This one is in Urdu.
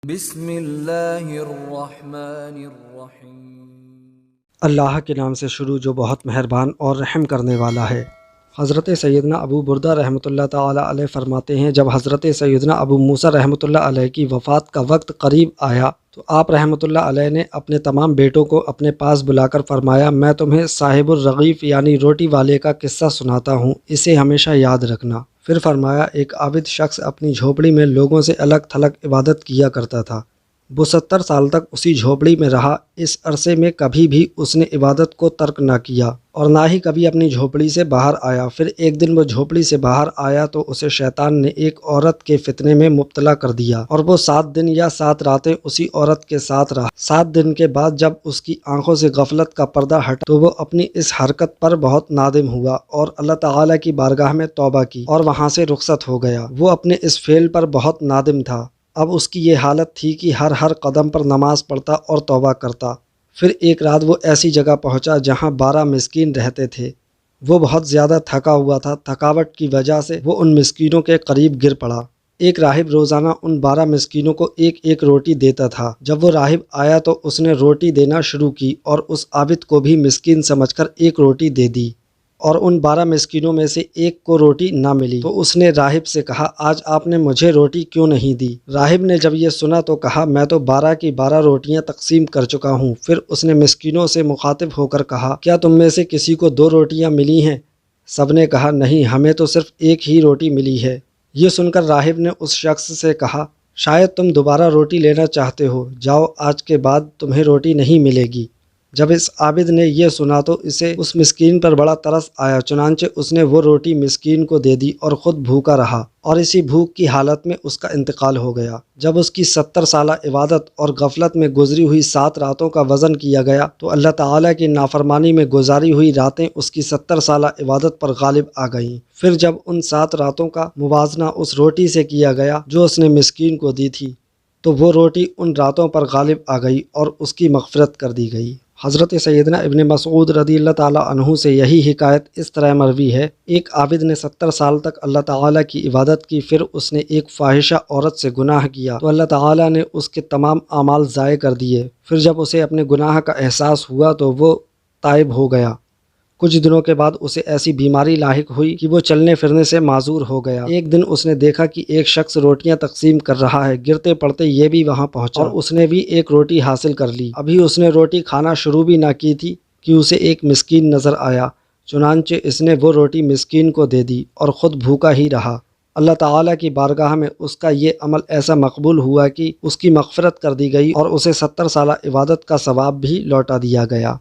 بسم اللہ الرحمن الرحیم۔ اللہ کے نام سے شروع جو بہت مہربان اور رحم کرنے والا ہے۔ حضرت سیدنا ابو بردہ رحمۃ اللہ تعالیٰ علیہ فرماتے ہیں، جب حضرت سیدنا ابو موسیٰ رحمۃ اللہ علیہ کی وفات کا وقت قریب آیا تو آپ رحمۃ اللہ علیہ نے اپنے تمام بیٹوں کو اپنے پاس بلا کر فرمایا، میں تمہیں صاحب الرغیف یعنی روٹی والے کا قصہ سناتا ہوں، اسے ہمیشہ یاد رکھنا۔ پھر فرمایا، ایک عابد شخص اپنی جھوپڑی میں لوگوں سے الگ تھلگ عبادت کیا کرتا تھا۔ وہ 70 سال تک اسی جھوپڑی میں رہا۔ اس عرصے میں کبھی بھی اس نے عبادت کو ترک نہ کیا اور نہ ہی کبھی اپنی جھوپڑی سے باہر آیا۔ پھر ایک دن وہ جھوپڑی سے باہر آیا تو اسے شیطان نے ایک عورت کے فتنے میں مبتلا کر دیا اور وہ 7 دن یا 7 راتیں اسی عورت کے ساتھ رہا۔ 7 دن کے بعد جب اس کی آنکھوں سے غفلت کا پردہ ہٹا تو وہ اپنی اس حرکت پر بہت نادم ہوا اور اللہ تعالیٰ کی بارگاہ میں توبہ کی اور وہاں سے رخصت ہو گیا۔ وہ اپنے اس فعل پر بہت نادم تھا۔ اب اس کی یہ حالت تھی کہ ہر قدم پر نماز پڑھتا اور توبہ کرتا۔ پھر ایک رات وہ ایسی جگہ پہنچا جہاں 12 مسکین رہتے تھے۔ وہ بہت زیادہ تھکا ہوا تھا۔ تھکاوٹ کی وجہ سے وہ ان مسکینوں کے قریب گر پڑا۔ ایک راہب روزانہ ان 12 مسکینوں کو ایک ایک روٹی دیتا تھا۔ جب وہ راہب آیا تو اس نے روٹی دینا شروع کی اور اس عابد کو بھی مسکین سمجھ کر ایک روٹی دے دی اور ان 12 مسکینوں میں سے ایک کو روٹی نہ ملی تو اس نے راہب سے کہا، آج آپ نے مجھے روٹی کیوں نہیں دی؟ راہب نے جب یہ سنا تو کہا، میں تو 12 کی 12 روٹیاں تقسیم کر چکا ہوں۔ پھر اس نے مسکینوں سے مخاطب ہو کر کہا، کیا تم میں سے کسی کو 2 روٹیاں ملی ہیں؟ سب نے کہا، نہیں، ہمیں تو صرف ایک ہی روٹی ملی ہے۔ یہ سن کر راہب نے اس شخص سے کہا، شاید تم دوبارہ روٹی لینا چاہتے ہو، جاؤ، آج کے بعد تمہیں روٹی نہیں ملے گی۔ جب اس عابد نے یہ سنا تو اسے اس مسکین پر بڑا ترس آیا، چنانچہ اس نے وہ روٹی مسکین کو دے دی اور خود بھوکا رہا اور اسی بھوک کی حالت میں اس کا انتقال ہو گیا۔ جب اس کی 70 سالہ عبادت اور غفلت میں گزری ہوئی 7 راتوں کا وزن کیا گیا تو اللہ تعالیٰ کی نافرمانی میں گزاری ہوئی راتیں اس کی 70 سالہ عبادت پر غالب آ گئیں۔ پھر جب ان 7 راتوں کا موازنہ اس روٹی سے کیا گیا جو اس نے مسکین کو دی تھی تو وہ روٹی ان راتوں پر غالب آ گئی اور اس کی مغفرت کر دی گئی۔ حضرت سیدنا ابن مسعود رضی اللہ تعالیٰ عنہ سے یہی حکایت اس طرح مروی ہے، ایک عابد نے 70 سال تک اللہ تعالیٰ کی عبادت کی، پھر اس نے ایک فاحشہ عورت سے گناہ کیا تو اللہ تعالیٰ نے اس کے تمام اعمال ضائع کر دیے۔ پھر جب اسے اپنے گناہ کا احساس ہوا تو وہ تائب ہو گیا۔ کچھ دنوں کے بعد اسے ایسی بیماری لاحق ہوئی کہ وہ چلنے پھرنے سے معذور ہو گیا۔ ایک دن اس نے دیکھا کہ ایک شخص روٹیاں تقسیم کر رہا ہے، گرتے پڑتے یہ بھی وہاں پہنچا اور اس نے بھی ایک روٹی حاصل کر لی۔ ابھی اس نے روٹی کھانا شروع بھی نہ کی تھی کہ اسے ایک مسکین نظر آیا، چنانچہ اس نے وہ روٹی مسکین کو دے دی اور خود بھوکا ہی رہا۔ اللہ تعالیٰ کی بارگاہ میں اس کا یہ عمل ایسا مقبول ہوا کہ اس کی مغفرت کر دی گئی اور اسے 70 سالہ عبادت کا ثواب بھی لوٹا دیا گیا۔